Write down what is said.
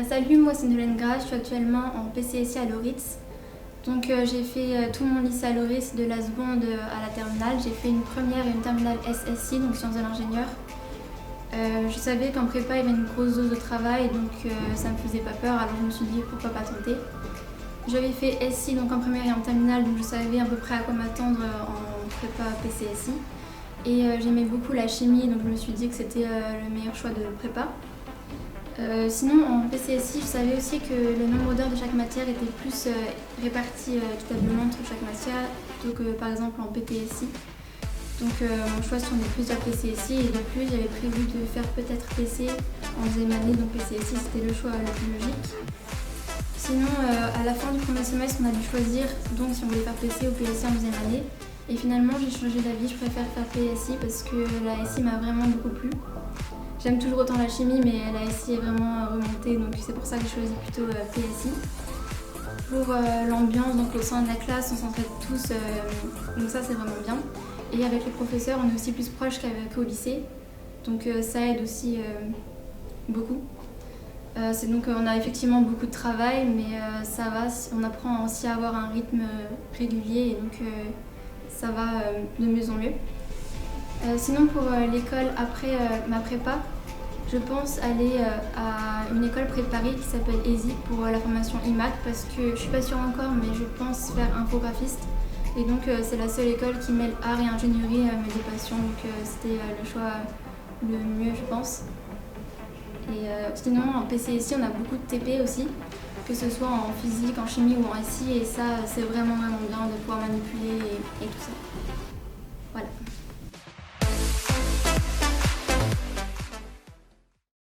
Salut, moi c'est Nolène Gras, je suis actuellement en PCSI à Loritz. Donc j'ai fait tout mon lycée à Loritz de la seconde à la terminale. J'ai fait une première et une terminale SSI, donc sciences de l'ingénieur. Je savais qu'en prépa il y avait une grosse dose de travail, donc ça me faisait pas peur, alors je me suis dit pourquoi pas tenter. J'avais fait SI donc en première et en terminale, donc je savais à peu près à quoi m'attendre en prépa PCSI. Et j'aimais beaucoup la chimie, donc je me suis dit que c'était le meilleur choix de prépa. Sinon, en PCSI, je savais aussi que le nombre d'heures de chaque matière était plus réparti équitablement entre chaque matière plutôt que par exemple en PTSI. Donc mon choix se tournait plus vers PCSI et de plus j'avais prévu de faire peut-être PC en deuxième année, donc PCSI c'était le choix le plus logique. Sinon, à la fin du premier semestre, on a dû choisir donc si on voulait faire PC ou PSI en deuxième année. Et finalement, j'ai changé d'avis, je préfère faire PSI parce que la SI m'a vraiment beaucoup plu. J'aime toujours autant la chimie, mais la SI est vraiment remontée, donc c'est pour ça que j'ai choisi plutôt PSI. Pour l'ambiance, donc au sein de la classe, on s'entraide tous, donc ça c'est vraiment bien. Et avec les professeurs, on est aussi plus proche qu'au lycée, donc ça aide aussi beaucoup. C'est donc on a effectivement beaucoup de travail, mais ça va, on apprend aussi à avoir un rythme régulier, et donc ça va de mieux en mieux. Sinon pour l'école après ma prépa, je pense aller à une école près de Paris qui s'appelle ESI pour la formation IMAT parce que je suis pas sûre encore mais je pense faire infographiste et donc c'est la seule école qui mêle art et ingénierie mes deux passions donc c'était le choix le mieux je pense. Et sinon en PCSI on a beaucoup de TP aussi, que ce soit en physique, en chimie ou en SI et ça c'est vraiment bien de pouvoir manipuler et tout ça.